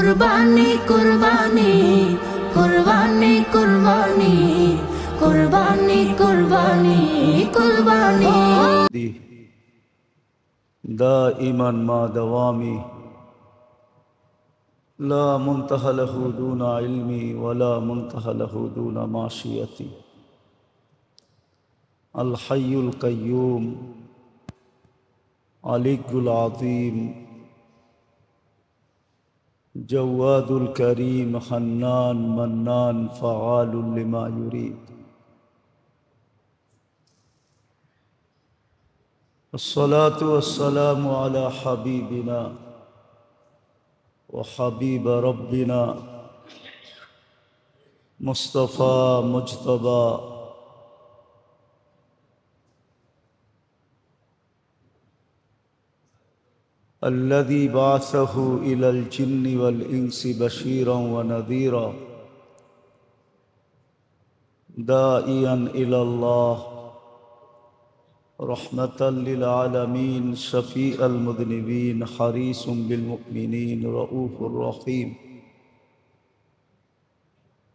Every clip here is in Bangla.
কুরবানি কুরবানি কুরবানি কুরবানি কুরবানি কুরবানি কুরবানি دائما ما دوامي لا منتهى له دون علمي ولا منتهى له دون معصيتي الحي القيوم علي العظيم جواد الكريم حنان منان فعال لما يريد الصلاة والسلام على حبيبنا وحبيب ربنا مصطفى مجتبى الذي بعثه إلى الجن والإنس بشيرا ونذيرا داعيا إلى الله رحمة للعالمين شفيع المذنبين حريص بالمؤمنين رؤوف رحيم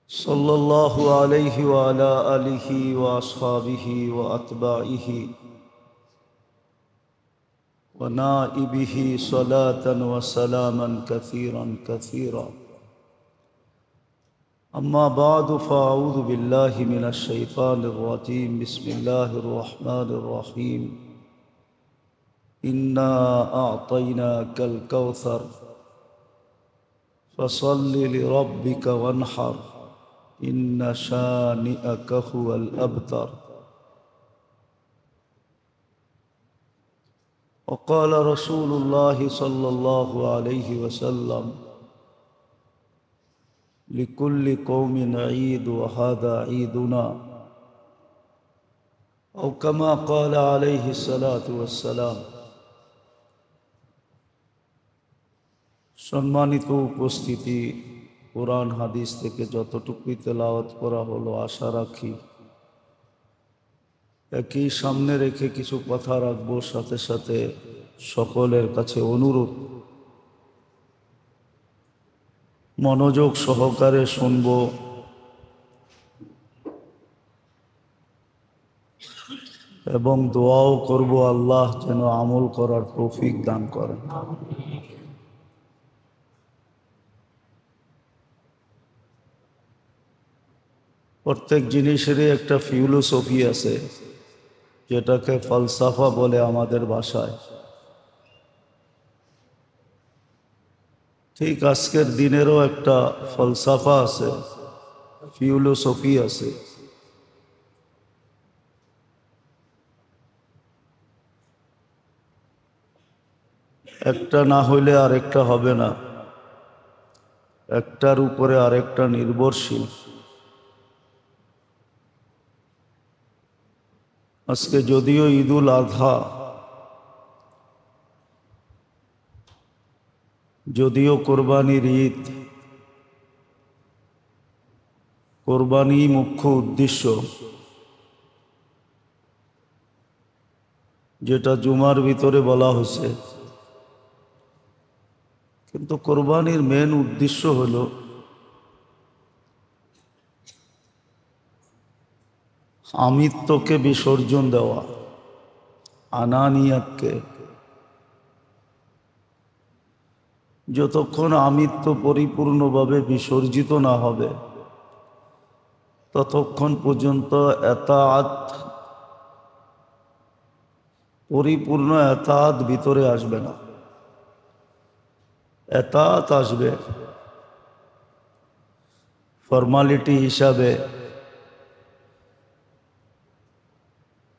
صلى الله عليه وعلى آله وأصحابه وأتباعه ونائبه صلاة وسلاما كثيرا كثيرا أما بعد فأعوذ بالله من الشيطان الرجيم بسم الله الرحمن الرحيم إنا أعطيناك الكوثر فصل لربك وانحر إن شانئك هو الأبتر وقال رسول الله صلى الله عليه وسلم لكل قوم عيد وهذا عيدنا أو كما قال عليه الصلاة والسلام সম্মানিত উপস্থিতি কোরআন হাদিস থেকে যতটুকুই তেলাওয়াত করা হলো আশা রাখি একই সামনে রেখে কিছু কথা রাখবো সাথে সাথে সকলের কাছে অনুরোধ মনোযোগ সহকারে শুনব এবং দোয়াও করব আল্লাহ যেন আমল করার তৌফিক দান করেন। প্রত্যেক জিনিসেরই একটা ফিলোসফি আছে যেটাকে ফলসাফা বলে আমাদের ভাষায়। ঠিক আজকের দিনেরও একটা ফলসাফা আছে, ফিলোসফি আছে। একটা না হইলে আরেকটা হবে না, একটার উপরে আরেকটা নির্ভরশীল। আজকে যদিও ঈদুল আজহা, যদিও কোরবানির ঈদ, কোরবানি মুখ্য উদ্দেশ্য, যেটা জুমার ভিতরে বলা হয়েছে, কিন্তু কোরবানির মেন উদ্দেশ্য হলো আমিত্বকে বিসর্জন দেওয়া, আনানিয়াতকে। যতক্ষণ আমিত্ব পরিপূর্ণভাবে বিসর্জিত না হবে ততক্ষণ পর্যন্ত এতাআত, পরিপূর্ণ এতাআত ভিতরে আসবে না। এতাআত আসবে ফর্মালিটি হিসাবে,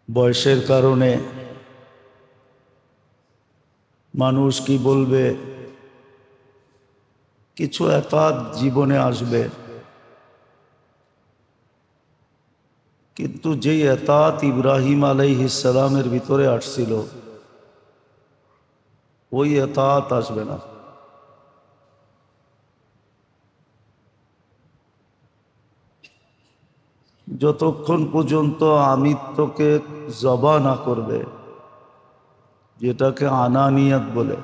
বয়সের কারণে, মানুষ কি বলবে, কিছু এতাআত জীবনে আসবে। কিন্তু যেই এতাআত ইব্রাহিম আলাইহিস সালামের ভিতরে আসছিল ওই এতাআত আসবে না। যতক্ষণ পর্যন্ত আমিত্বকে জবা না করবে, যেটাকে আনানিয়াত বলে,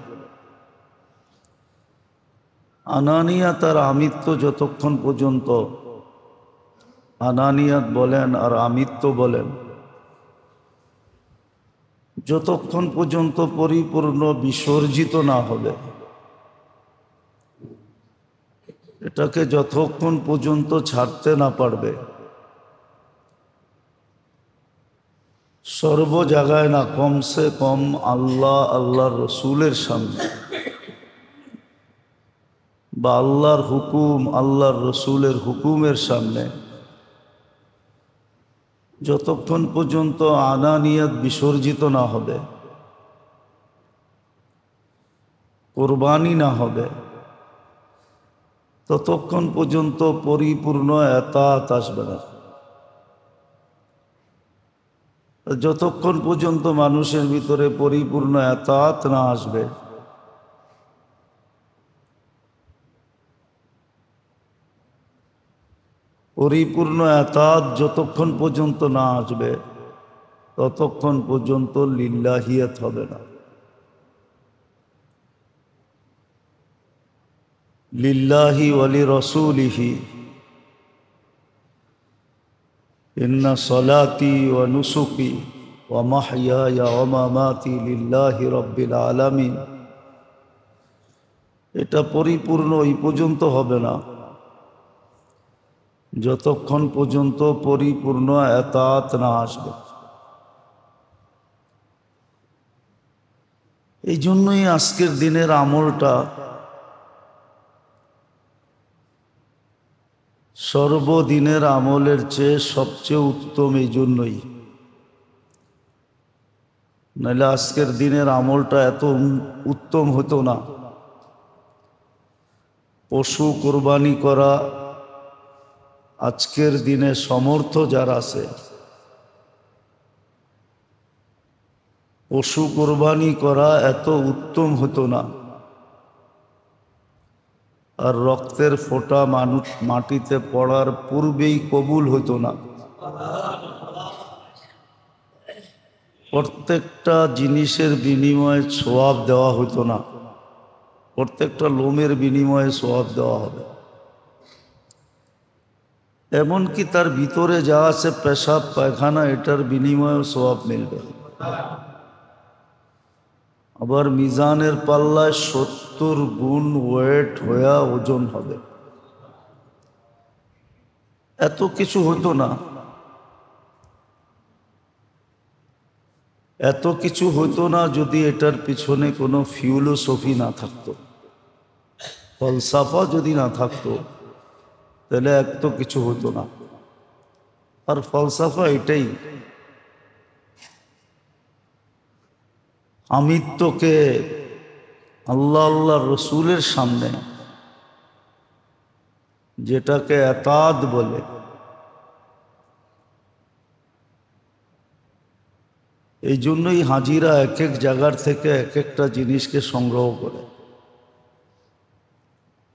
আনানিয়াত আর আমিত্ব যতক্ষণ পর্যন্ত, আনানিয়াত বলেন আর আমিত্ব বলেন, যতক্ষণ পর্যন্ত পরিপূর্ণ বিসর্জিত না হবে, এটাকে যতক্ষণ পর্যন্ত ছাড়তে না পারবে, সর্ব জায়গায় না, কমসে কম আল্লাহ আল্লাহর রসুলের সামনে বা আল্লাহর হুকুম আল্লাহর রসুলের হুকুমের সামনে যতক্ষণ পর্যন্ত আনানিয়াত বিসর্জিত না হবে, কোরবানি না হবে, ততক্ষণ পর্যন্ত পরিপূর্ণ এতাত আসবে না। যতক্ষণ পর্যন্ত মানুষের ভিতরে পরিপূর্ণ এতাত না আসবে, পরিপূর্ণ এতাত যতক্ষণ পর্যন্ত না আসবে, ততক্ষণ পর্যন্ত লিল্লাহিয়াত হবে না। লিল্লাহি ওয়ালি রাসূলিহি ইন্না সলাতি ওয়া নুসুকি ওয়া মাহইয়ায়া ওয়া মামাতি লিল্লাহি রাব্বিল আলামিন, এটা পরিপূর্ণ এই পর্যন্ত হবে না যতক্ষণ পর্যন্ত পরিপূর্ণ এতাত না আসবে। এই জন্যই আজকের দিনের আমলটা সর্বদিনের আমলের চেয়ে সবচেয়ে উত্তম, এই জন্যই। নাহলে আজকের দিনের আমলটা এত উত্তম হতো না। পশু কোরবানি করা আজকের দিনে সমর্থ যারা আছে, পশু কোরবানি করা এত উত্তম হতো না। আর রক্তের ফোঁটা মানুষ মাটিতে পড়ার পূর্বেই কবুল হতো না। প্রত্যেকটা জিনিসের বিনিময়ে সওয়াব দেওয়া হতো না। প্রত্যেকটা লোমের বিনিময়ে সওয়াব দেওয়া হবে। এমনকি তার ভিতরে যা আছে পেশাব পায়খানা, এটার বিনিময়ে সওয়াব মিলবে। আবার মিজানের পাল্লায় 70 গুণ ওয়েট হয়ে ওজন হবে। এত কিছু হতো না, এত কিছু হতো না যদি এটার পিছনে কোনো ফিলোসফি না থাকতো, ফলসাফা যদি না থাকতো, তাহলে এত কিছু হতো না। আর ফলসাফা এটাই, আমিত্বকে আল্লাহ আল্লাহ রসুলের সামনে, যেটাকে এতাত বলে, এই জন্যই হাজিরা এক এক জায়গার থেকে এক একটা জিনিসকে সংগ্রহ করে।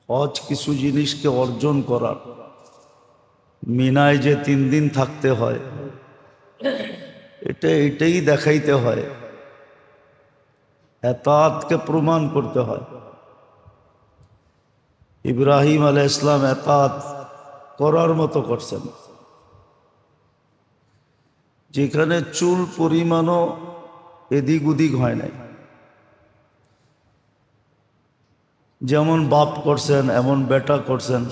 হজ কিছু জিনিসকে অর্জন করার, মিনায় যে 3 দিন থাকতে হয়, এটাই দেখাইতে হয়, এতাতকে প্রমাণ করতে হয়। ইব্রাহিম আলাইহিস সালাম এতাত করার মতো করছেন, যেখানে চুল পরিমাণও এদিক ওদিক হয় নাই। যেমন বাপ করছেন এমন বেটা করছেন,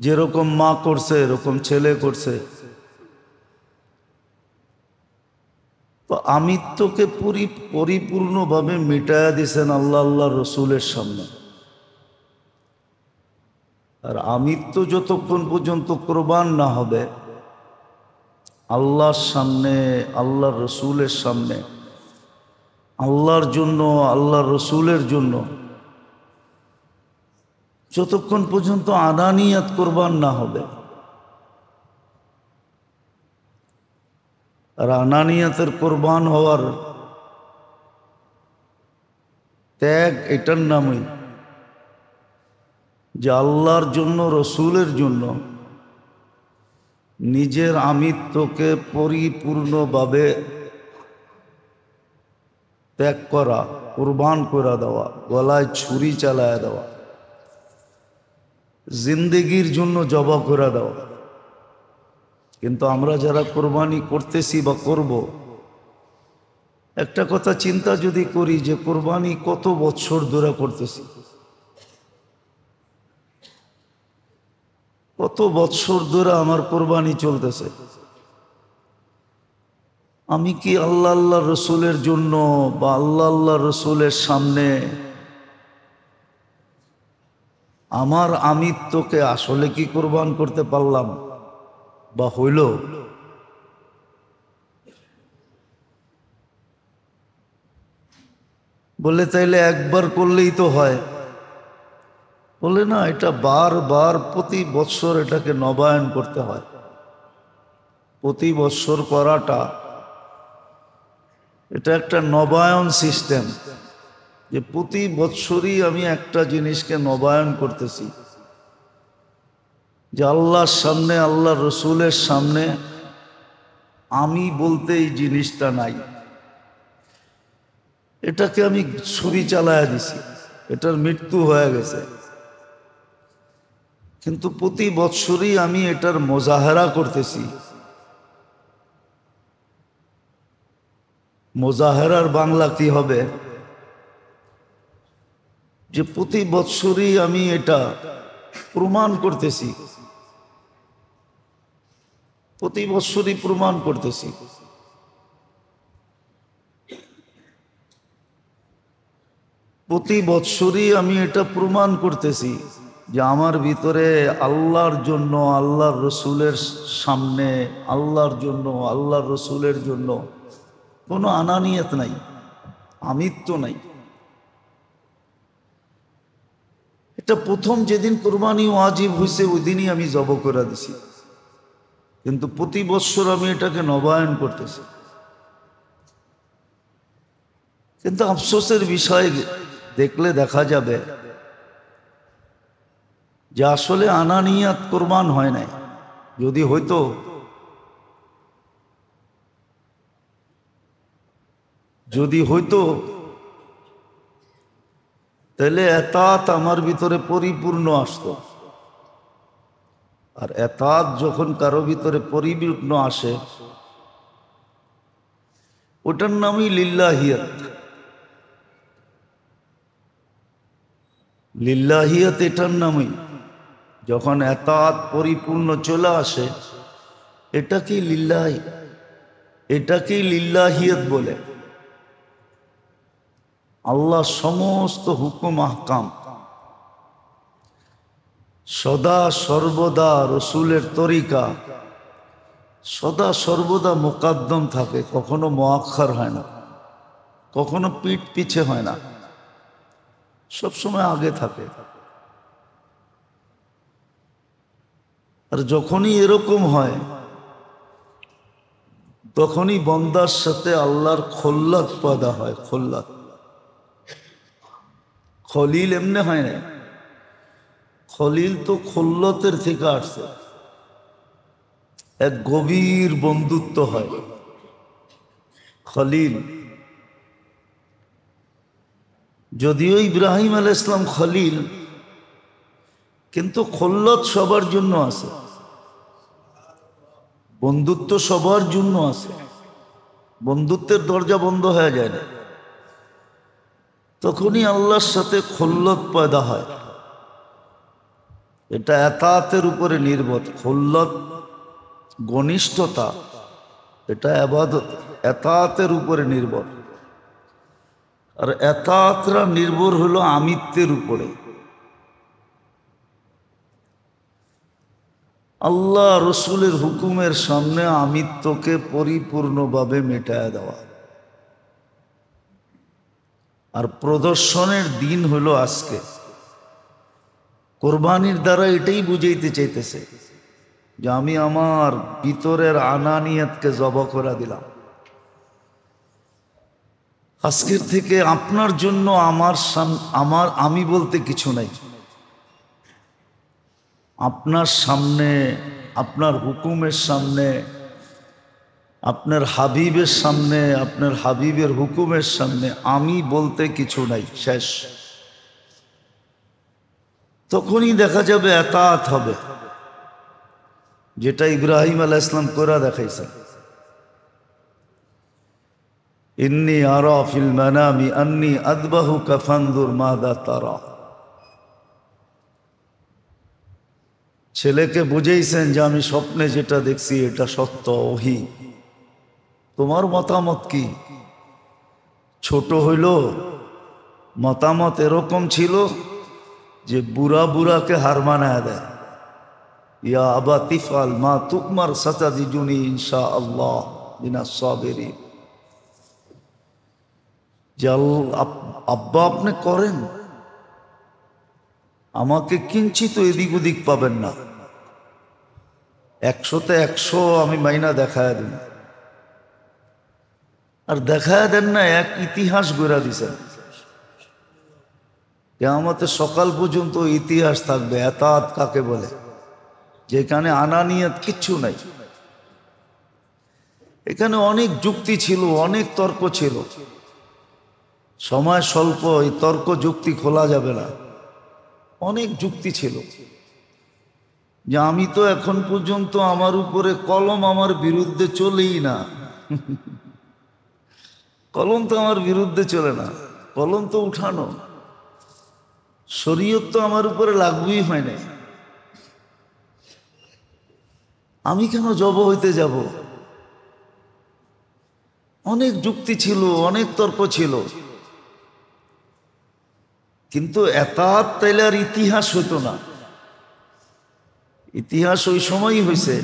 যেরকম মা করছে এরকম ছেলে করছে। তো আমিত্বকে পরিপূর্ণভাবে মিটায়া দিছেন আল্লাহ আল্লাহ রসুলের সামনে। আর আমিত্ব যতক্ষণ পর্যন্ত কোরবান না হবে আল্লাহর সামনে, আল্লাহর রসুলের সামনে, আল্লাহর জন্য, আল্লাহর রসুলের জন্য, যতক্ষণ পর্যন্ত আনানিয়াত কোরবান না হবে। আর আনানিয়াতের কোরবান হওয়ার ত্যাগ, এটার নামই যে আল্লাহর জন্য, রসুলের জন্য নিজের আমিত্বকে পরিপূর্ণভাবে ত্যাগ করা। কুরবান করে দেওয়া, গলায় ছুরি চালায় দেওয়া, জিন্দেগির জন্য জবা করে দেওয়া। কিন্তু আমরা যারা কোরবানি করতেছি বা করব, একটা কথা চিন্তা যদি করি যে কোরবানি কত বছর ধরে করতেছি, কত বছর ধরে আমার কোরবানি চলতেছে। আমি কি আল্লাহ আল্লাহ রসুলের জন্য বা আল্লাহ আল্লাহ রসুলের সামনে আমার আমিত্বকে আসলে কি কোরবান করতে পারলাম বা হইল? বলে তাইলে একবার করলেই তো হয়। বলে না, এটা বারবার প্রতি বৎসর এটাকে নবায়ন করতে হয়। প্রতি বৎসর করাটা এটা একটা নবায়ন সিস্টেম, যে প্রতি বৎসরই আমি একটা জিনিসকে নবায়ন করতেছি, যে আল্লাহর সামনে আল্লাহ রসুলের সামনে আমি বলতে এই জিনিসটা নাই। এটাকে আমি ছুরি চালায়া দিছি, এটার মৃত্যু হয়ে গেছে, কিন্তু প্রতি বৎসরই আমি এটার মোজাহেরা করতেছি। মোজাহেরার বাংলা কি হবে? যে প্রতি বৎসরই আমি এটা প্রমাণ করতেছি, প্রতি বৎসরই প্রমাণ করতেছি। প্রতি বৎসরই আমি এটা প্রমাণ করতেছি যে আমার ভিতরে আল্লাহর জন্য, আল্লাহর রসুলের সামনে, আল্লাহর জন্য, আল্লাহর রসুলের জন্য কোনো আনানিয়ত নাই, আমিত্ব নাই। এটা প্রথম যেদিন কোরবানি ওয়াজিব হয়েছে ওই দিনই আমি জব করে দিছি, কিন্তু প্রতি বৎসর আমি এটাকে নবায়ন করতেছি। কিন্তু আফসোসের বিষয় দেখলে দেখা যাবে যে আসলে আনানিয়াত কোরবান হয় নাই। যদি হইতো, যদি হইতো তাহলে এতাত আমার ভিতরে পরিপূর্ণ আসতো। আর এতাত যখন কারো ভিতরে পরিপূর্ণ আসে, ওটার নামই লিল্লাহিয়াত। লিল্লাহিয়াত এটার নামই। যখন এতাত পরিপূর্ণ চলে আসে, এটাকেই লিল্লাহি, এটাকেই লিল্লাহিয়াত বলে। আল্লাহ সমস্ত হুকুম আহকাম সদা সর্বদা রসুলের তরিকা সদা সর্বদা মোকাদ্দম থাকে, কখনো মুআক্খার হয় না, কখনো পিঠ পিছে হয় না, সবসময় আগে থাকে। আর যখনই এরকম হয় তখনই বন্দার সাথে আল্লাহর খল্লাত পয়দা হয়। খল্লাত, খলিল এমনি হয় না, খলিল তো খল্লতের থেকে আসছে। এক গভীর বন্ধুত্ব হয় খলিল। যদিও ইব্রাহিম আলাইহিস সালাম খলিল, কিন্তু খল্লত সবার জন্য আছে, বন্ধুত্ব সবার জন্য আছে। বন্ধুত্বের দরজা বন্ধ হয়ে যায় না, তখনই আল্লাহর সাথে খল্লত পয়দা হয়। এটা এতাতের উপরে নির্ভর। খল্লত ঘনিষ্ঠতা, এটা ইবাদত, এতাতের উপরে নির্ভর। আর এতাতরা নির্ভর হলো আমিত্বের উপরে। আল্লাহ রসুলের হুকুমের সামনে আমিত্বকে পরিপূর্ণভাবে মেটায় দেওয়া। আর প্রদর্শনের দিন হলো আজকে। কোরবানির দ্বারা এটাই বুঝাইতে চাইতেছে যে আমি আমার ভিতরের আনানিয়াতকে জবা করে দিলাম। আজকের থেকে আপনার জন্য আমার আমি বলতে কিছু নাই। আপনার সামনে, আপনার হুকুমের সামনে আপনার হাবিবের সামনে, আপনার হাবিবের হুকুমের সামনে আমি বলতে কিছু নাই, শেষ। তখনই দেখা যাবে এতাত হবে, যেটা ইব্রাহিম আলাইহিস সালাম করে দেখাইছেন। ইন্নী আরা ফিল মানামি আন্নী আযবাহুকা ফানজুর মাযা তারা। ছেলেকে বুঝাইছেন যে আমি স্বপ্নে যেটা দেখছি এটা সত্য, ওহী। তোমার মতামত কি? ছোট হইল, মতামত এরকম ছিল যে বুড়া বুড়াকে হার মানায় দেয়। ইয়া আবা তিফাল মা তুকমার সাতাদিজুনি ইনশাআল্লাহ মিনাস সাবিরিন। যে আব্বা আপনি করেন, আমাকে কিঞ্চিত এদিক ওদিক পাবেন না, 100তে 100 আমি মাইনা দেখায় দিন। আর দেখায় দেন না, এক ইতিহাস গড়া দিছেন। কিয়ামতের সকাল পর্যন্ত ইতিহাস থাকবে এতাত কাকে বলে, যেখানে আনানিয়াত কিচ্ছু নাই। এখানে অনেক যুক্তি ছিল, অনেক তর্ক ছিল, সময় স্বল্প, এই তর্ক যুক্তি খোলা যাবে না। অনেক যুক্তি ছিল যে আমি তো এখন পর্যন্ত আমার উপরে কলম আমার বিরুদ্ধে চলেই না। কলম তো আমার বিরুদ্ধে চলে না, কলম তো উঠানো। শরীয়ত তো আমার উপরে লাগবেই হয় না, আমি কেন জব হইতে যাব? অনেক যুক্তি ছিল, অনেক তর্ক ছিল, কিন্তু এতাত তাইলে আর ইতিহাস হইতো না। ইতিহাস ওই সময়ই হয়েছে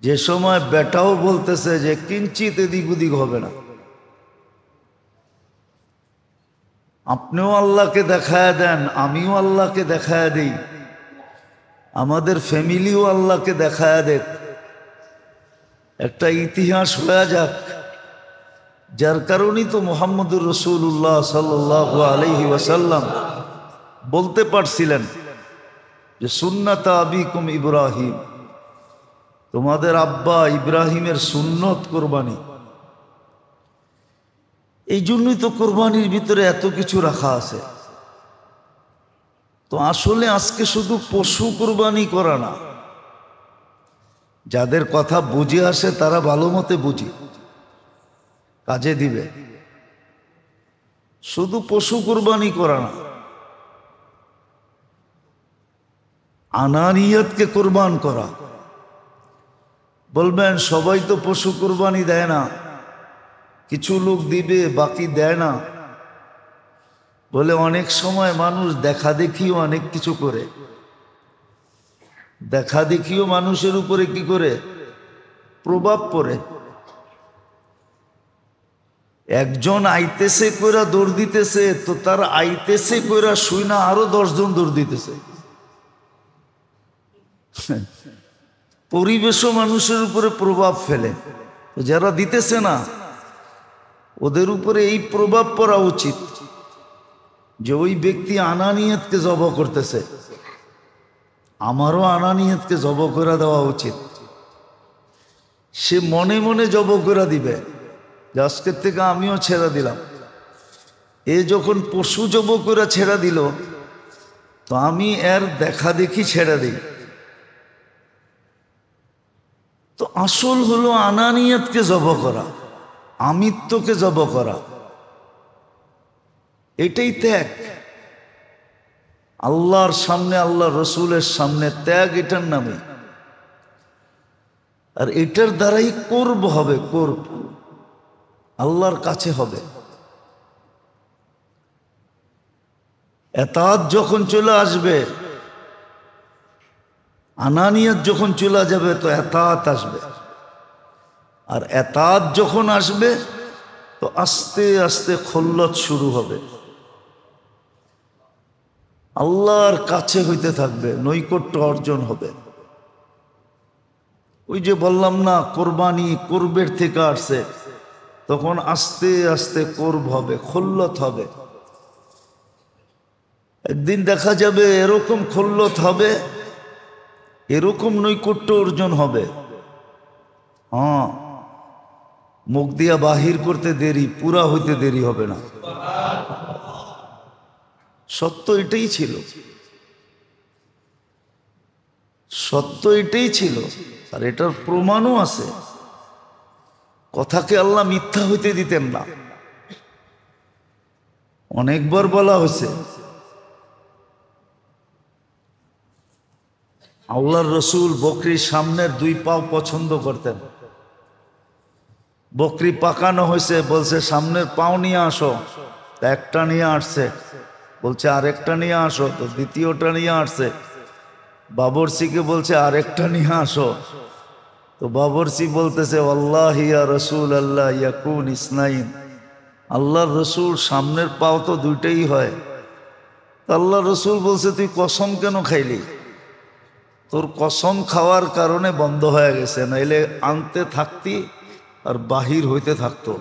যে সময় বেটাও বলতেছে যে কিঞ্চিত এদিক ওদিক হবে না। আপনিও আল্লাহকে দেখায় দেন, আমিও আল্লাহকে দেখায় দেই, আমাদের ফ্যামিলিও আল্লাহকে দেখায় দেখ, একটা ইতিহাস হয়ে যাক। যার কারণেই তো মুহাম্মদুর রাসূলুল্লাহ সাল্লাল্লাহু আলাইহি ওয়াসাল্লাম বলতে পারছিলেন যে সুন্নাত আবিকুম ইব্রাহিম, তোমাদের আব্বা ইব্রাহিমের সুন্নত কোরবানি। এই জন্যই তো কোরবানির ভিতরে এত কিছু রাখা আছে। তো আসলে আজকে শুধু পশু কোরবানি করা না, যাদের কথা বুঝে আসে তারা ভালো মতে বুঝি, কাজে দিবে। শুধু পশু কোরবানি করা না, আনানিয়াতকে কোরবান করা। বলবেন সবাই তো পশু কোরবানি দেয় না, কিছু লোক দিবে বাকি দেয় না। বলে অনেক সময় মানুষ দেখা দেখিও অনেক কিছু করে, দেখা দেখিও মানুষের উপরে কি করে প্রভাব পড়ে। একজন আইতেছে কইরা দৌড় দিতেছে, তো তার আইতেছে কইরা শুই না আরো 10 জন দৌড় দিতেছে। পরিবেশও মানুষের উপরে প্রভাব ফেলে। যারা দিতেছে না ওদের উপরে এই প্রভাব পড়া উচিত যে ওই ব্যক্তি আনানিয়াতকে জব করতেছে, আমারও আনানিয়াতকে জব করে দেওয়া উচিত। সে মনে মনে জব করে দিবে যে আজকের থেকে আমিও ছেড়ে দিলাম। এ যখন পশু জব করে ছেড়ে দিল, তো আমি এর দেখা দেখি ছেড়ে দিই। তো আসল হলো আনানিয়াতকে জব করা, আমিত্বকে জব করা, এটাই ত্যাগ। আল্লাহর সামনে, আল্লাহ রসুলের সামনে ত্যাগ এটার নামে। আর এটার দ্বারাই করব হবে, করব আল্লাহর কাছে হবে। এতাত যখন চলে আসবে, আনানিয়াত যখন চলে যাবে, তো এতাত আসবে। আর এতাত যখন আসবে, তো আস্তে আস্তে খল্লত শুরু হবে, আল্লাহর কাছে হইতে থাকবে, নৈকট্য অর্জন হবে। ওই যে বললাম না, কোরবানি কোরবের থেকে আসছে, তখন আস্তে আস্তে কোরব হবে, খল্লত হবে। একদিন দেখা যাবে এরকম খল্লত হবে, এরকম নৈকট্য অর্জন হবে, হ্যাঁ, মুখ দিয়া বাহির করতে দেরি, পুরা হইতে দেরি হবে না। সত্য এটাই ছিল, সত্য এটাই ছিল, আর এটার প্রমাণও আছে। কথাকে আল্লাহ মিথ্যা হইতে দিতেন না। অনেকবার বলা হয়েছে আল্লাহর রসুল বকরির সামনের 2 পাও পছন্দ করতেন। বকরি পাকানো হয়েছে, বলছে সামনের পাও নিয়ে আসো, একটা নিয়ে আসছে, বলছে আরেকটা নিয়ে আসো, তো দ্বিতীয়টা নিয়ে আসছে। বাবরসিকে বলছে আরেকটা নিয়ে আসো, তো বাবরসি বলতেছে আল্লাহি ইয়া রাসূল আল্লাহ ইয়াকুন ইসনাইন, আল্লাহর রসুল সামনের পাও তো 2টাই হয়। আল্লাহ রসুল বলছে তুই কসম কেন খাইলি? তোর কসম খাওয়ার কারণে বন্ধ হয়ে গেছে, নাইলে আনতে থাকতি আর বাহির হইতে থাকতো।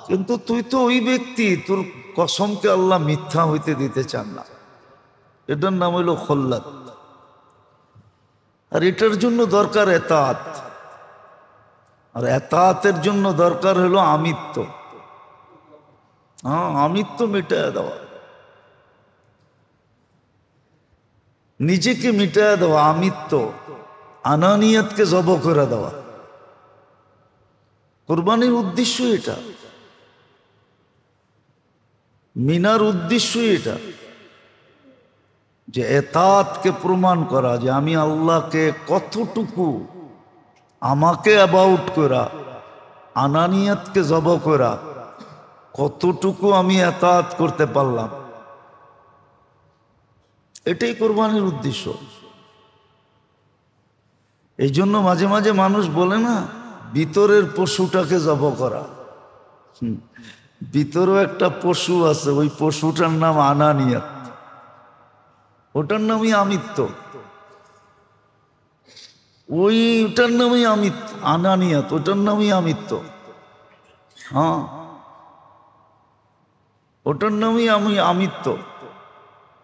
কিন্তু তুই তো ওই ব্যক্তি, তোর কসমকে আল্লাহ মিথ্যা হইতে দিতে চান না। এটার নাম হইল খল্লাত। আর এটার জন্য দরকার এতাত, আর এতাতের জন্য দরকার হলো আমিত্ব। হ্যাঁ, আমিত্ব মিটায় দেওয়া, নিজেকে মিটায় দেওয়া, আমিত্ব, আনানিয়াতকে জব করে দেওয়া। কুরবানির উদ্দেশ্য এটা, মিনার উদ্দেশ্য এটা, যে এতাতকে প্রমাণ করা, যে আমি আল্লাহকে কতটুকু আমাকে অ্যাবাউট করা, আনানিয়াতকে জব করা, কতটুকু আমি এতাত করতে পারলাম। এটাই কোরবানির উদ্দেশ্য। এই জন্য মাঝে মাঝে মানুষ বলে না, ভিতরের পশুটাকে জব করা। ভিতরেও একটা পশু আছে, ওই পশুটার নাম আনানিয়াত, ওটার নামই আমিত্ব। ওটার নামই আমিত্ব, আনানিয়াত, ওটার নামই আমিত্ব। হ্যাঁ, ওটার নামই আমিত্ব।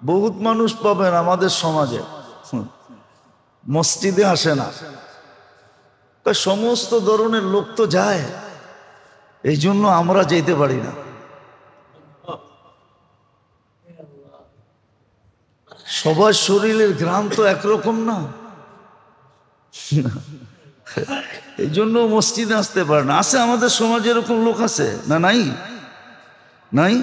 বহুত মানুষ পাবেন আমাদের সমাজে মসজিদে আসে না, সমস্ত ধরনের লোক তো যায়, এই জন্য আমরা যেতে পারি না। সবার শরীরের ঘ্রাণ তো একরকম না, এই জন্য মসজিদে আসতে পারে না। আছে আমাদের সমাজে এরকম লোক আছে না? নাই? নাই?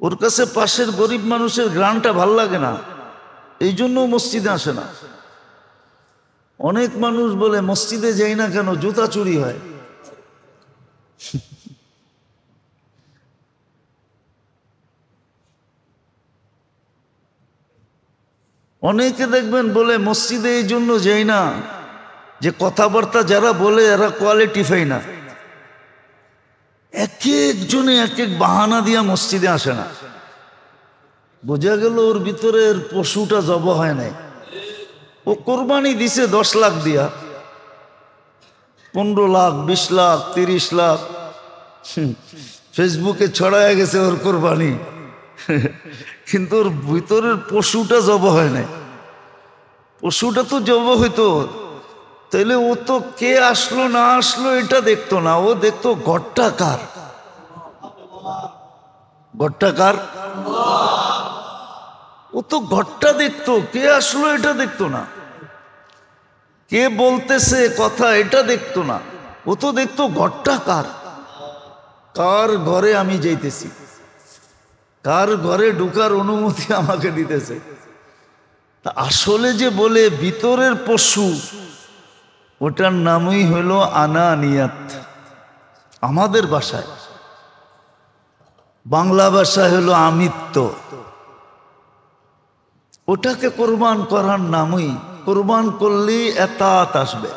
ওর কাছে পাশের গরিব মানুষের ঘ্রাণটা ভাল লাগে না, এই জন্য মসজিদে আসে না। অনেক মানুষ বলে মসজিদে যাই না কেন, জুতা চুরি হয়। অনেকে দেখবেন বলে মসজিদে এই জন্য যাই না, যে কথাবার্তা যারা বলে এরা কোয়ালিটিফাই না। এক একজনে এক এক বাহানা দিয়া মসজিদে আসে না। বোঝা গেল ওর ভিতরের পশুটা জব হয় নাই। ও কোরবানি দিছে 10 লাখ দিয়া, 15 লাখ, 20 লাখ, 30 লাখ, ফেসবুকে ছড়ায় গেছে ওর কোরবানি, কিন্তু ওর ভিতরের পশুটা জব হয় নাই। পশুটা তো জব হইতো, তাইলে ও তো কে আসলো না আসলো এটা দেখতো না, ও দেখতো ঘরটা কার, ঘরটা কার। ও তো ঘরটা দেখতো, কে আসলো এটা দেখতো না, কে বলতেছে কথা এটা দেখতো না, ও তো দেখতো ঘরটা কার, কার ঘরে আমি যাইতেছি, কার ঘরে ঢুকার অনুমতি আমাকে দিতেছে। তা আসলে যে বলে ভিতরের পশু, ওটার নামই হলো আনানিয়াত। আমাদের ভাষায়, বাংলা ভাষায় হলো আমিত্ব। ওটাকে কোরবান করার নামই, কোরবান করলেই এতাত আসবে,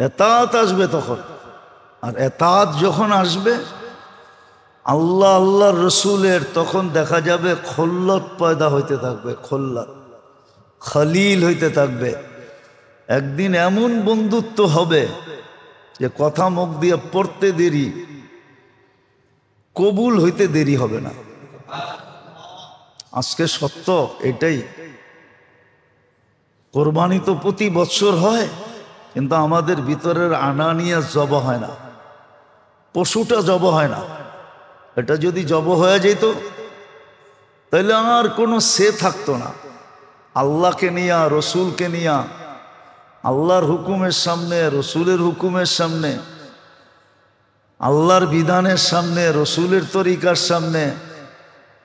এতাত আসবে তখন। আর এতাত যখন আসবে আল্লাহ আল্লাহর রসুলের, তখন দেখা যাবে খল্লত পয়দা হইতে থাকবে, খল্লত, খলিল হইতে থাকবে। একদিন এমন বন্ধুত্ব হবে যে কথা মুখ দিয়ে পড়তে দেরি, কবুল হইতে দেরি হবে না। আজকে সত্য এটাই। কোরবানি তো প্রতি বৎসর হয়, কিন্তু আমাদের ভিতরের আনানিয়া জব হয় না, পশুটা জব হয় না। এটা যদি জব হয়ে যেত তাহলে আর কোনো সে থাকতো না। আল্লাহকে নিয়া, রসুলকে নিয়া, আল্লাহর হুকুমের সামনে, রসুলের হুকুমের সামনে, আল্লাহর বিধানের সামনে, রসুলের তরিকার সামনে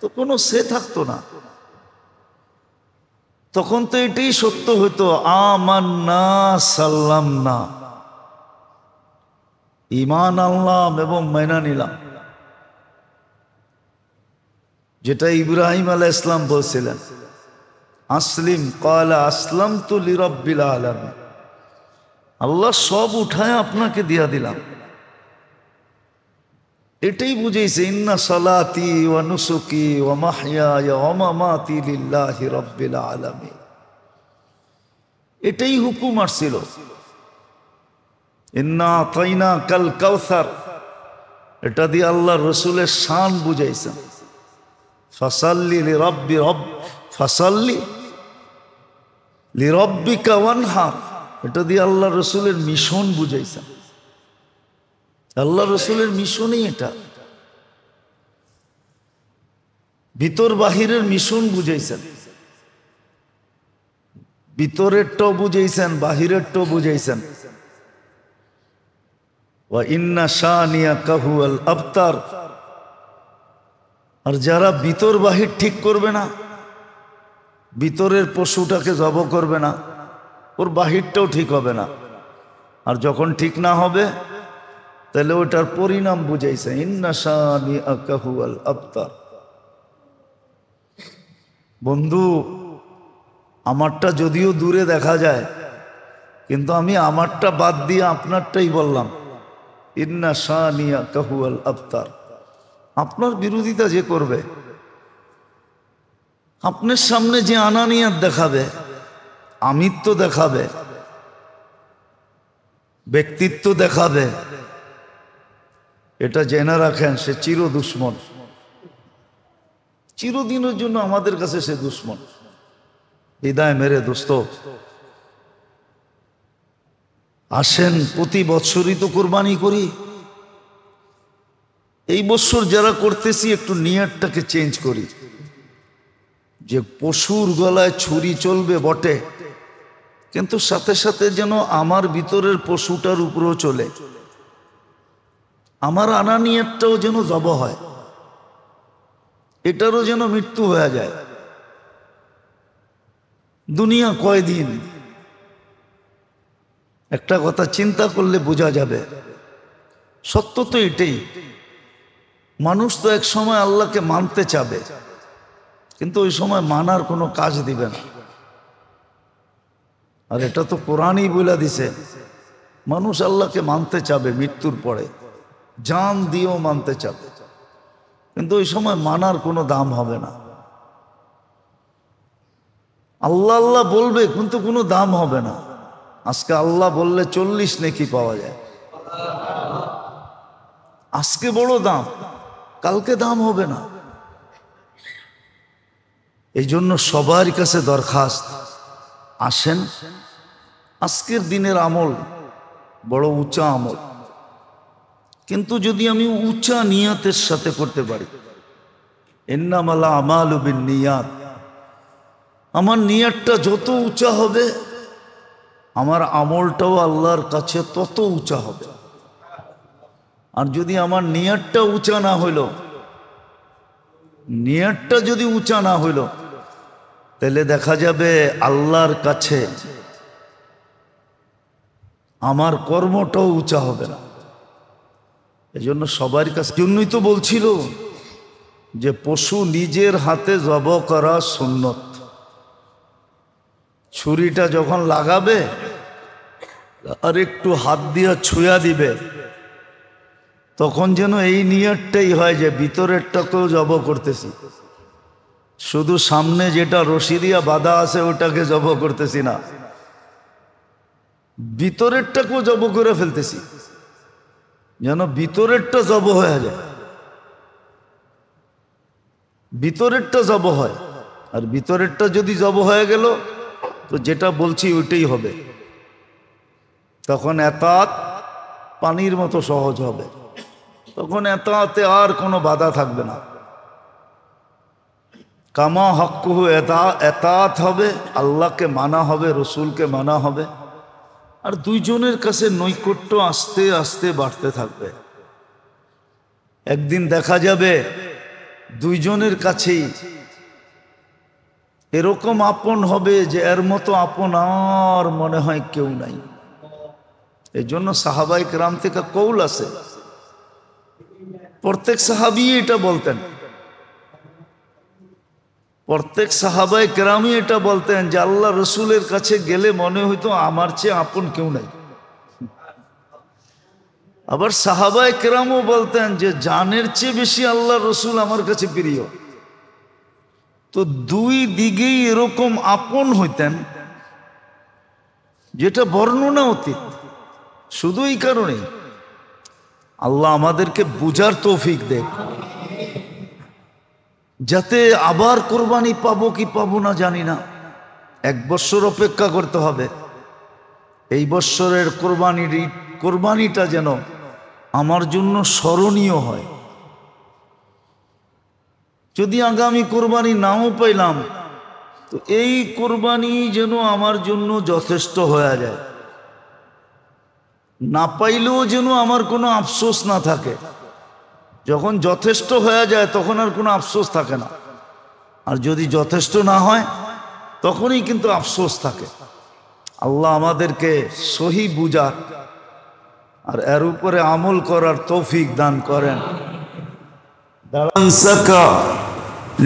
তো কোনো সে থাকতো না। তখন তো এটাই সত্য হতো, আমান্না সাল্লামনা, ঈমান আনলাম এবং মেনে নিলাম। যেটা ইব্রাহিম আলাইহিস সালাম বলছিলেন, আসলিম ক্বালা আসলামতু লিরাব্বিল আলামিন, আল্লাহ সব উঠায় আপনাকে দিয়া দিলাম। এটাই বুঝেছে, ইন্না সালাতি ওয়া নুসুকি ওয়া মাহইয়ায়া ওয়া মামাতি লিল্লাহি রাব্বিল আলামিন। এটাই হুকুম আসছিল। ইন্না আতাইনা কাল কাউসার, এটা দিয়ে আল্লাহ রসুলের শান বুঝাইছেন। ফাসাল্লি লিরাব্বিকা ওয়ানহার, এটা দিয়ে আল্লাহ রসুলের মিশন বুঝাইছেন। আল্লাহ রসুলের মিশনই এটা, ভিতর বাহিরের মিশন বুঝাইছেন। ভিতরেরটাও বুঝাইছেন, বাহিরেরটাও বুঝাইছেন। ওয়া ইন্না শানিয়াকা হুয়াল আবতার, আর যারা ভিতর বাহির ঠিক করবে না, ভিতরের পশুটাকে জব করবে না, ওর বাহিরটাও ঠিক হবে না। আর যখন ঠিক না হবে তাহলে ওটার পরিণাম বুঝাইছে, ইন্না শানিয়াকা হুয়াল আবতার। বন্ধু, আমারটা যদিও দূরে দেখা যায়, কিন্তু আমি আমারটা বাদ দিয়ে আপনারটাই বললাম, ইন্না শানিয়াকা হুয়াল আবতার। আপনার বিরোধিতা যে করবে, আপনার সামনে যে আনানিয়াত দেখাবে, আমিত্ব দেখাবে, ব্যক্তিত্ব দেখাবে, এটা জেনে রাখেন সে চির দুশ্মন। চিরদিনের জন্য আমাদের কাছে সে দুশ্মন। হৃদয় মেরে দোস্ত, আসেন প্রতি বৎসরই তো কোরবানি করি। এই বছর যারা করতেছি একটু নিয়তটাকে চেঞ্জ করি, যে পশুর গলায় ছুরি চলবে বটে, কিন্তু সাথে সাথে যেন আমার ভিতরের পশুটার উপরেও চলে, আমার আনানিয়াতটাও যেন জব হয়, এটারও যেন মৃত্যু হয়ে যায়। দুনিয়া কয়দিন, একটা কথা চিন্তা করলে বোঝা যাবে। সত্য তো এটাই, মানুষ তো এক সময় আল্লাহকে মানতে চাবে, কিন্তু ওই সময় মানার কোনো কাজ দিবে না। আর এটা তো কোরআনই বলে দিছে, মানুষ আল্লাহকে মানতে চাবে মৃত্যুর পরে, জান দিয়েও মানতে চাবে, কিন্তু ওই সময় মানার কোনো দাম হবে না। আল্লাহ আল্লাহ বলবে কিন্তু কোনো দাম হবে না। আজকে আল্লাহ বললে 40 নেকি পাওয়া যায়, আজকে বড় দাম, কালকে দাম হবে না। এই জন্য সবার কাছে দরখাস্ত, আসেন আজকের দিনের আমল বড় উঁচা আমল, কিন্তু যদি আমি উঁচা নিয়তের সাথে করতে পারি। ইন্নামাল আমালু বিন্নিয়াত, আমার নিয়তটা যত উঁচা হবে আমার আমলটাও আল্লাহর কাছে তত উঁচা হবে। আর যদি আমার নিয়তটা উঁচা না হইল, নিয়তটা যদি উঁচা না হইল, তাহলে দেখা যাবে আল্লাহর কাছে আমার কর্মটাও উঁচা হবে না। এই জন্য সবার কাছে, জন্যই তো বলছিল যে পশু নিজের হাতে জব করা সুন্নত। ছুরিটা যখন লাগাবে আর একটু হাত দিয়ে ছুঁয়া দিবে, তখন যেন এই নিয়তটাই হয় যে ভিতরেরটাকেও জব করতেছি, শুধু সামনে যেটা রশি দিয়া বাঁধা আছে ওটাকে জব করতেছি না, ভিতরেরটাকেও জব করে ফেলতেছি, যেন ভিতরেরটা জব হয়ে যায়, ভিতরেরটা জব হয়। আর ভিতরেরটা যদি জব হয়ে গেল তো যেটা বলছি ওইটাই হবে। তখন এতাত পানির মতো সহজ হবে, তখন এতাতে আর কোনো বাধা থাকবে না। কামা হক্কুহু এতাত হবে, আল্লাহকে মানা হবে, রসুলকে মানা হবে, আর দুইজনের কাছে নৈকট্য আস্তে আস্তে বাড়তে থাকবে। একদিন দেখা যাবে দুইজনের কাছেই এরকম আপন হবে যে এর মতো আপন আর মনে হয় কেউ নাই। এই জন্য সাহাবায়ে কেরাম থেকে কৌল আছে, প্রত্যেক সাহাবী এটা বলতেন, প্রত্যেক সাহাবায়ে কেরামই এটা বলতেন যে আল্লাহ রসুলের কাছে গেলে মনে হইতো আমার চেয়ে আপন কেউ নাই। আবার সাহাবায়ে কেরামও বলতেন যে জানের চেয়ে বেশি আল্লাহ রসুল আমার কাছে প্রিয়। তো দুই দিকেই এরকম আপন হইতেন যেটা বর্ণনা অতীত। শুধু এই কারণে আল্লাহ আমাদেরকে বুঝার তৌফিক দেন, যাতে আবার কোরবানি পাবো কি পাবো না জানি না, 1 বছর অপেক্ষা করতে হবে। এই বছরের কোরবানিটা যেন আমার জন্য স্মরণীয় হয়। যদি আগামী কোরবানি নাও পাইলাম, তো এই কোরবানি যেন আমার জন্য যথেষ্ট হয়ে যায়, না পাইলেও যেন আমার কোনো আফসোস না থাকে। যখন যথেষ্ট হয়ে যায় তখন আর কোনো আফসোস থাকে না, আর যদি যথেষ্ট না হয় তখনই কিন্তু আফসোস থাকে। আল্লাহ আমাদেরকে সহি বুঝার আর এর উপরে আমল করার তৌফিক দান করেন।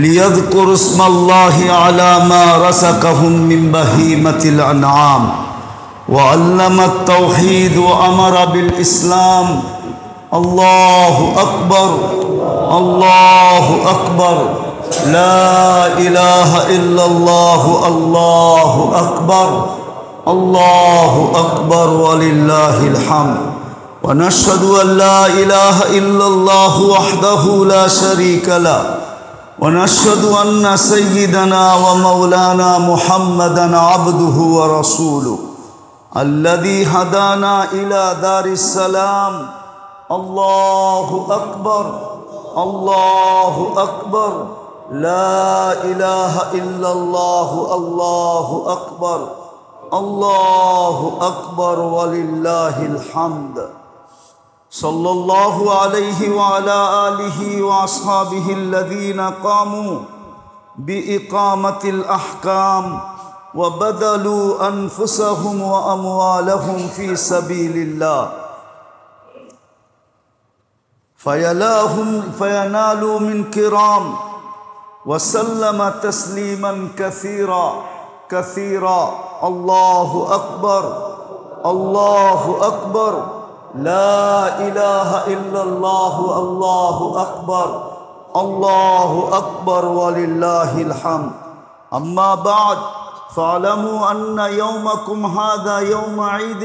লিয়াযকুরু ইসমাল্লাহি আলা মা রাযাকাহুম মিন বাহিমাতিল আনআম ওয়া আল্লামাত তাওহীদ ওয়া আমারা বিল ইসলাম। আল্লাহু আকবার, আল্লাহু আকবার, লা ইলাহা ইল্লাল্লাহু, আল্লাহু আকবার, আল্লাহু আকবার ওয়া লিল্লাহিল হামদ। ونشهد أن لا إله إلا الله وحده لا شريك له ونشهد أن سيدنا ومولانا محمدا عبده ورسوله الذي هدانا إلى دار السلام. الله أكبر، الله أكبر، لا إله إلا الله، الله أكبر، الله أكبر ولله الحمد. صلى الله عليه وعلى آله وأصحابه الذين قاموا بإقامة الأحكام وبذلوا أنفسهم وأموالهم في سبيل الله فينالوا من كرام وسلم تسليما كثيرا كثيرا. الله أكبر، الله أكبر، لا إله إلا الله، الله أكبر، الله أكبر ولله الحمد. أما بعد فاعلموا أن يومكم هذا يوم عيد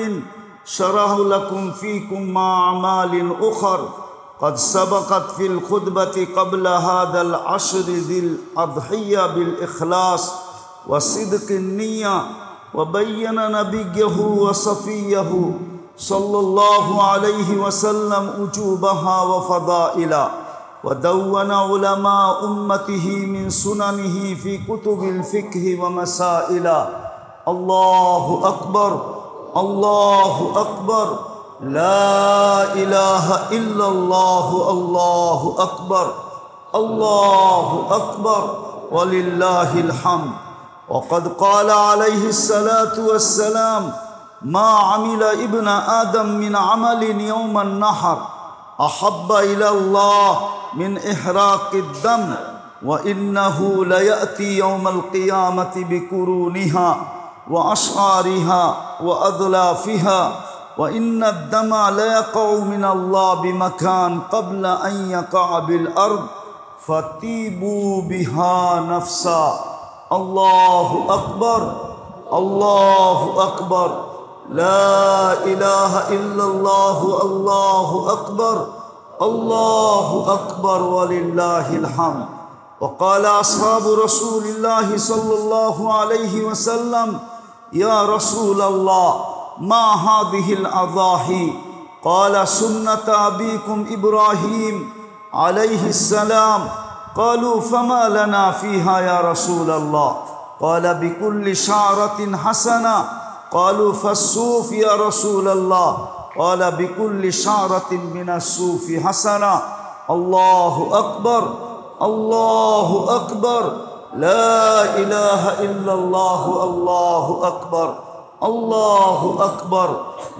شرع لكم فيكم مع أعمال أخر قد سبقت في الخطبة قبل هذا العشر ذي الأضحية بالإخلاص وصدق النية، وبين نبيه وصفيه صلى الله عليه وسلم وجوبها وفضائلها، ودون علماء أمته من سننه في كتب الفقه ومسائله. الله أكبر، الله أكبر، لا إله إلا الله، الله أكبر، الله أكبر ولله الحمد. وقد قال عليه الصلاة والسلام: ما عمل ابن آدم من عمل يوم النحر أحب إلى الله من إحراق الدم، وإنه ليأتي يوم القيامة بقرونها وأشعارها وأظلافها، وإن الدم ليقع من الله بمكان قبل أن يقع بالأرض فطيبوا بها نفسا. الله أكبر، الله أكبر، لا إله إلا الله، الله أكبر، الله أكبر ولله الحمد. وقال أصحاب رسول الله صلى الله عليه وسلم: يا رسول الله ما هذه الأضاحي؟ قال سنة أبيكم إبراهيم عليه السلام. قالوا فما لنا فيها يا رسول الله؟ قال بكل شعرة حسنة. قالوا فالصوف يا رسول الله؟ قال بكل شعرة من الصوف حسنة. الله أكبر الله أكبر لا إله إلا الله الله أكبر الله أكبر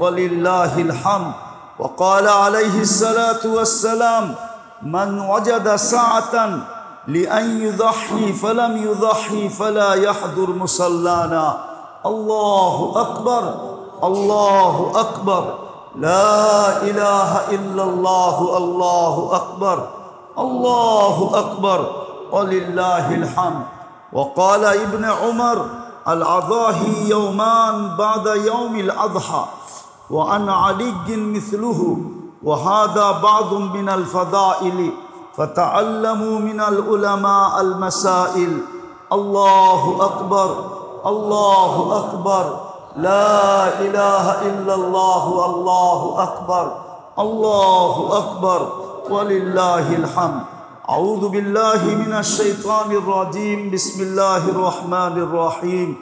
ولله الحمد. وقال عليه الصلاة والسلام من وجد ساعة لأن يضحي فلم يضحي فلا يحضر مصلانا. الله أكبر الله أكبر لا إله إلا الله الله أكبر الله أكبر ولله الحمد. وقال ابن عمر الأضاحي يومان بعد يوم الأضحى وعن علي مثله وهذا بعض من الفضائل فتعلموا من العلماء المسائل. الله أكبر الله أكبر لا إله إلا الله الله أكبر الله أكبر ولله الحمد. أعوذ بالله من الشيطان الرجيم. بسم الله الرحمن الرحيم.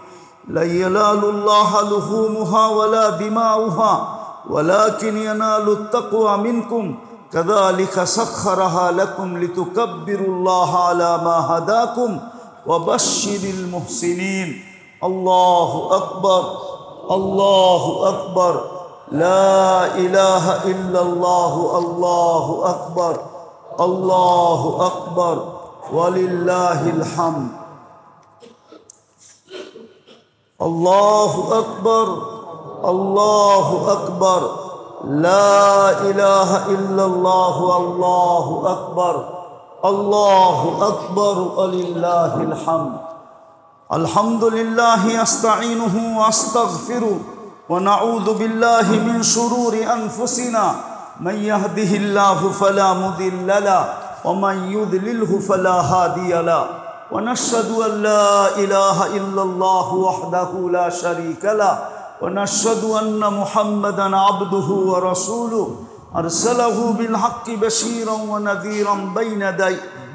لا ينال الله لحومها ولا دماؤها ولكن ينال التقوى منكم كذلك سخرها لكم لتكبروا الله على ما هداكم وبشر المحسنين. الله أكبر الله أكبر لا إله إلا الله الله أكبر الله أكبر ولله الحمد. الله أكبر الله أكبر لا إله إلا الله الله أكبر الله أكبر ولله الحمد. الحمد لله أستعينه وأستغفره ونعوذ بالله من شرور أنفسنا من يهده الله فلا مضل له ومن يضلله فلا هادي له ونشهد أن لا إله إلا الله وحده لا شريك له ونشهد أن محمدا عبده ورسوله أرسله بالحق بشيرا ونذيرا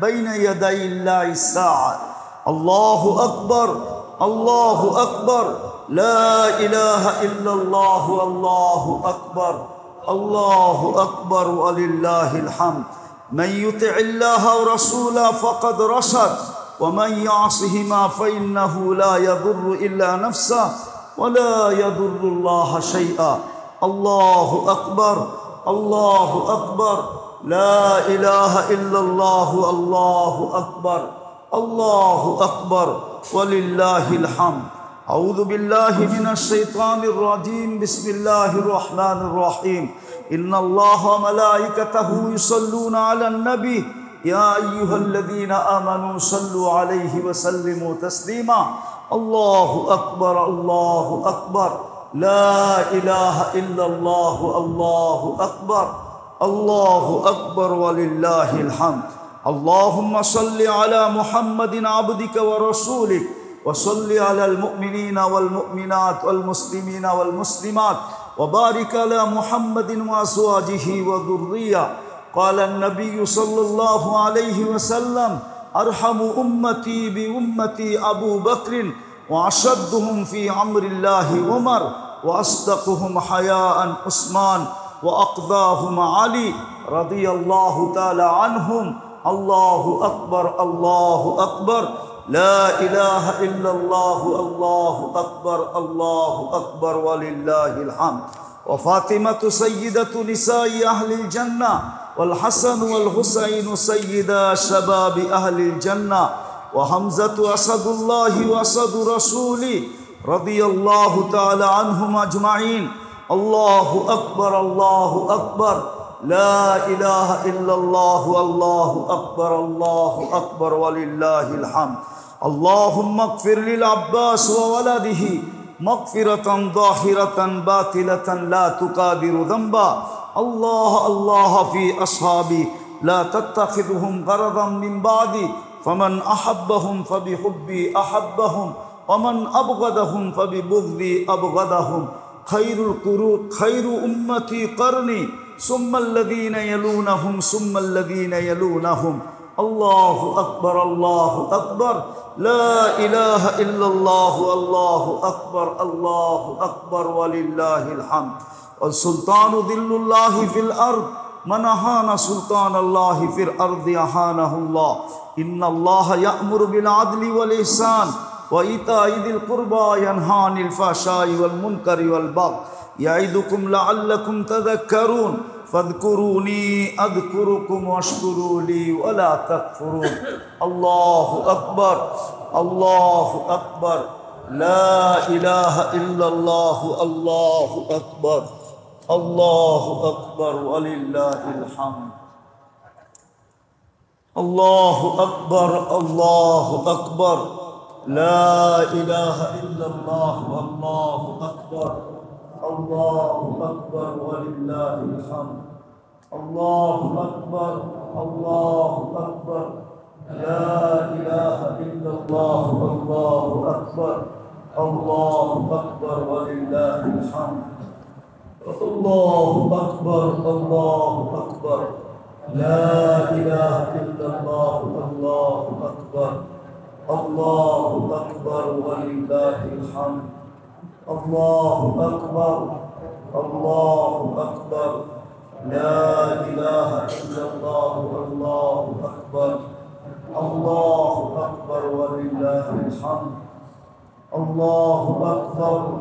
بين يدي الله الساعة. الله أكبر الله أكبر لا إله إلا الله الله أكبر الله أكبر ولله الحمد. من يطع الله ورسوله فقد رشد ومن يعصهما فإنه لا يضر إلا نفسه ولا يضر الله شيئا. الله أكبر الله أكبر لا إله إلا الله الله أكبر الله أكبر ولله الحمد. أعوذ بالله من الشيطان الرجيم. بسم الله الرحمن الرحيم. إن الله وملائكته يصلون على النبي يا أيها الذين آمنوا صلوا عليه وسلموا تسليما. الله أكبر الله أكبر لا إله إلا الله الله أكبر الله أكبر ولله الحمد. اللهم صل على محمد عبدك ورسولك وصل على المؤمنين والمؤمنات والمسلمين والمسلمات وبارك على محمد وأزواجه وذرية. قال النبي صلى الله عليه وسلم أرحم أمتي بأمتي أبو بكر وأشدهم في أمر الله عمر وأصدقهم حياء عثمان وأقضاهم علي رضي الله تعالى عنهم. الله أكبر الله أكبر لا إله إلا الله الله أكبر الله أكبر ولله الحمد. وفاطمة سيدة نساء أهل الجنة والحسن والحسين سيدا شباب أهل الجنة وحمزة أسد الله وأسد رسوله رضي الله تعالى عنهم أجمعين. الله أكبر الله أكبر لا إله إلا الله الله أكبر الله أكبر ولله الحمد. اللهم اغفر للعباس وولده مغفرة ظاهرة باطلة لا تقادر ذنبا. الله الله في أصحابي لا تتخذهم غرضا من بعدي فمن أحبهم فبحبي أحبهم ومن أبغضهم فببغضي أبغضهم خير أمتي قرني ثم الذين يلونهم ثم الذين يلونهم الله أكبر الله أكبر لا إله إلا الله الله أكبر ولله الحمد والسلطان ذل الله في الأرض من أهان سلطان الله في الأرض أهانه الله إن الله يأمر بالعدل والإحسان وإيتاء ذي القربى ينهى عن الفحشاء والمنكر والبغي يعظكم لعلكم تذكرون فاذكروني أذكركم واشكروا لي ولا تكفرون الله أكبر الله أكبر لا إله إلا الله الله أكبر الله أكبر ولله الحمد الله أكبر الله أكبر لا إله إلا الله الله أكبر الله أكبر ولله الحمد الله أكبر الله أكبر لا إله إلا الله الله أكبر الله أكبر ولله الحمد الله أكبر الله أكبر لا إله إلا الله الله أكبر الله أكبر ولله الحمد الله أكبر الله أكبر لا إله إلا الله الله أكبر الله أكبر ولله الحمد الله أكبر الله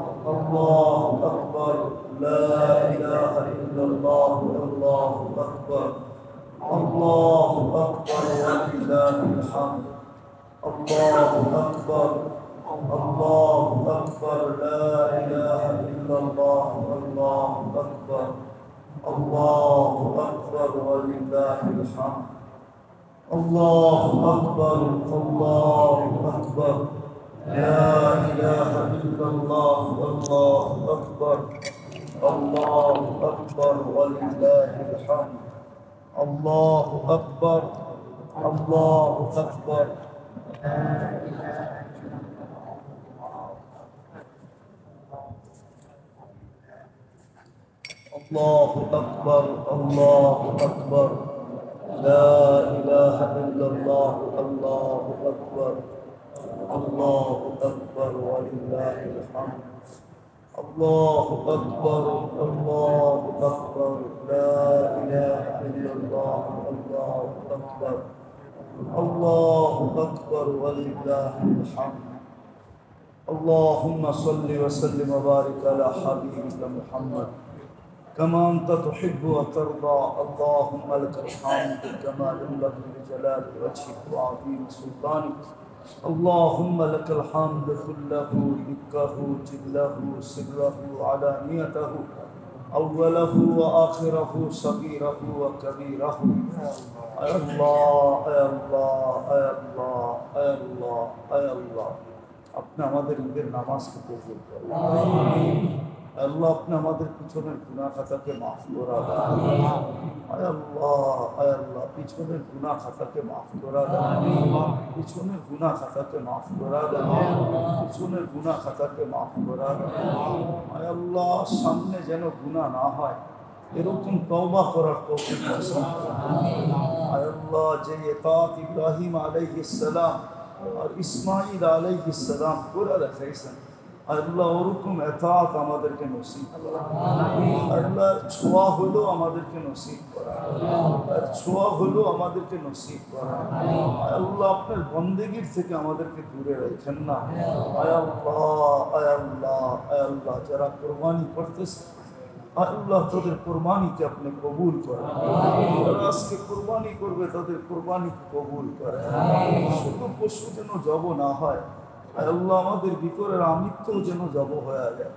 أكبر لا إله إلا الله الله أكبر الله أكبر ولله الحمد الله أكبر الله أكبر لا إله إلا الله الله أكبر الله أكبر ولله الحمد الله أكبر الله أكبر لا إله إلا الله الله أكبر الله أكبر ولله الحمد الله أكبر الله أكبر الله أكبر الله أكبر لا إله إلا الله الله أكبر الله أكبر ولله الحمد الله أكبر الله أكبر لا إله إلا الله الله أكبر الله أكبر ولله الحمد اللهم صل وسلم وبارك على حبيبك محمد كما أنت تحب وترضى اللهم لك الحمد كما ينبغي لجلال وجهك وعظيم سلطانك اللهم لك الحمد كله دكه جله سره علانيته أوله وآخره صغيره وكبيره أي الله أي الله أي الله أي الله أي الله अपने हमारे ঈদের নামাজকে কবুল করুন আমিন আল্লাহ আপনি আমাদের পিছনের গুনাহ খাতাকে maaf করা আমিন আয় আল্লাহ পিছনের গুনাহ খাতাকে maaf করা আমিন পিছনের গুনাহ খাতাকে maaf করা আমিন পিছনের গুনাহ খাতাকে maaf করা আমিন আয় আল্লাহ সামনে যেন গুনাহ না হয় এরকম তওবা করার তৌফিক নসিব করুন আমিন আয় আল্লাহ যে ইতাআত ইব্রাহিম আলাইহিস সালাম और इस्माइल अलैहिस्सलाम पूरा रखेছেন আল্লাহ ওরকম ইতাআত আমাদেরকে নসিব করুন আমিন আল্লাহ ছোঁয়া হলো আমাদেরকে নসিব করুন আর ছোঁয়া হলো আমাদেরকে নসিব করুন আল্লাহ আপনার বندگির থেকে আমাদেরকে দূরে রাখেন না আয় আল্লাহ যারা কুরবানি করতেছে আল্লাহ তাদের কুরবানিকে আপনি কবুল করেন যারা আজকে কুরবানি করবে তাদের কুরবানিকে কবুল করেন শুধু পশু যেন জব না হয় আল্লাহ আমাদের ভিতরের আমিত্বও যেন জব হয়ে যায়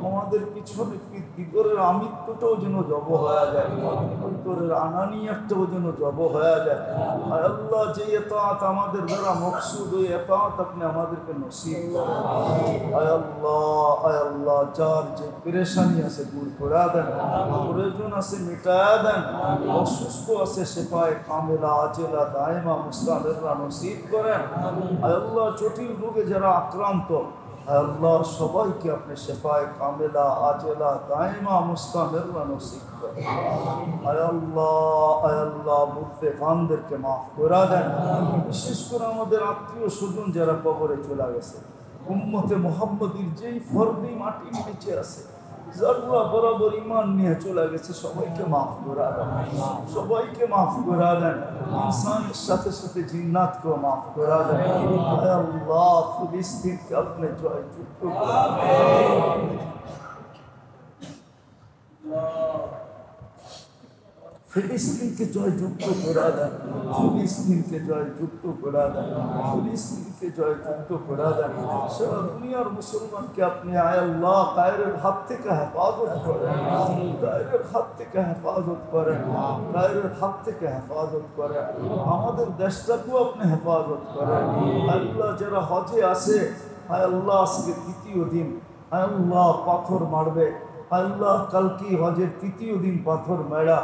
আমাদের পিছনে ভিতরের আমিত্বটাও যেন জব হয়ে যায় ভিতরের আনানিয়াতটাও যেন জব হয়ে যায় আল্লাহ যে ইতাআত আমাদের দ্বারা মকসুদ ওই ইতাআত আপনি আমাদেরকে নসিব করেন আল্লাহ যার যে পেরেশানি আছে দূর করে দেন প্রয়োজন আছে মিটায়া দেন অসুস্থ আছে শিফায়ে কামিলা আজেলা দাইমা মুস্তামিররা নসিব করেন আল্লাহ জটিল রোগে যারা আক্রান্ত, আল্লাহ সবাইকে আপনি শেফায়ে কামেলা আজেলা দাইমা মুস্তামিররা নসিব করেন। আল্লাহ মুত্তেকানদেরকে মাফ করে দেন। বিশেষ করে আমাদের আত্মীয় স্বজন যারা কবরে চলে গেছে, উম্মতে মুহাম্মদীর যেই ফর্দি মাটির নিচে আছে, যারা বরাবর ইমান নিয়ে চলে গেছে, সবাইকে মাফ করে দেন, সবাইকে মাফ করে দেন। ইনসানের সাথে সাথে জিন্নাতকেও মাফ করে দেন। আল্লাহ ফিলিস্তিনকে আপনি জয়যুক্ত করেন। ফিলিস্তিনকে জয়যুক্ত করে দেন, ফিলিস্তিনকে জয়যুক্ত করে দেন, ফিলিস্তিনকে জয়যুক্ত করে দেন। সারা দুনিয়ার মুসলমানকে আপনি আয় আল্লাহ কায়রের হাত থেকে হেফাজত করেন, কায়রের হাত থেকে হেফাজত করেন, কায়রের হাত থেকে হেফাজত করেন। আমাদের দেশটাকেও আপনি হেফাজত করেন। আল্লাহ যারা হজে আসে, আয় আল্লাহ আজকে তৃতীয় দিন, আয় আল্লাহ পাথর মারবে, আল্লাহ কালকে হজের তৃতীয় দিন পাথর মেরা,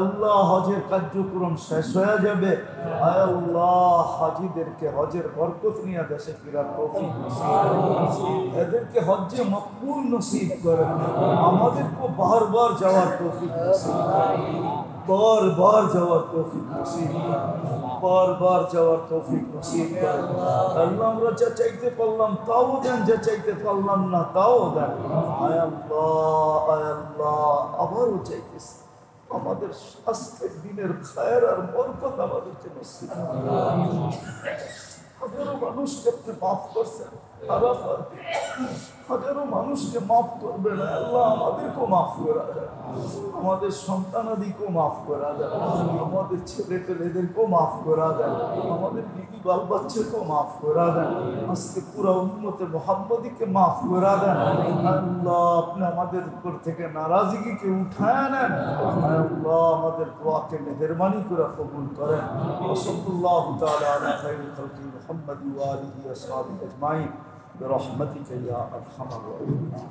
আল্লাহ হজের কার্যক্রম শেষ হয়ে যাবে। আল্লাহ হাজিদেরকে হজের বরকত নিয়ে দেশে ফেরার তৌফিক নসিব করেন, এদেরকে হজ্জে মকবুল নসিব করেন, আমাদেরকে বারবার যাওয়ার তৌফিক নসিব করেন, বারবার যাওয়ার তৌফিক নসিব করেন, বারবার যাওয়ার তৌফিক নসিব করেন। আল্লাহ আমরা যা চাইতে পারলাম তাও দেন, যা চাইতে পারলাম না তাও দেন। আল্লাহ আবারও চাইতেছি আমাদের আজকের দিনের খায়ের আর বরকত আমাদেরকে নসিব করুন। হাজারো মানুষকে আপনি মাফ করছেন, হাজারো মানুষকে মাফ করবেন। আল্লাহ আমাদেরকেও মাফ করা দেন, আমাদের সন্তানাদিকেও মাফ করা দেন, আমাদের ছেলে পেলেদেরকেও মাফ করা দেন, আমাদের বিবি বাল বাচ্চাকেও মাফ করা দেন। আজকে পুরো উম্মতে মুহাম্মদীকে মাফ করা দেন। আল্লাহ আপনি আমাদের উপর থেকে নারাজগিকে উঠায় নেন। আল্লাহ আমাদের দোয়াকে মেহেরবানি করে কবুল করেন। সাল্লাল্লাহু তাআলা আলা খায়রিল খালকি মুহাম্মদ ওয়া আলিহি ওয়া সাহবিহি আজমাইন برحمتك يا ارحم الراحمين।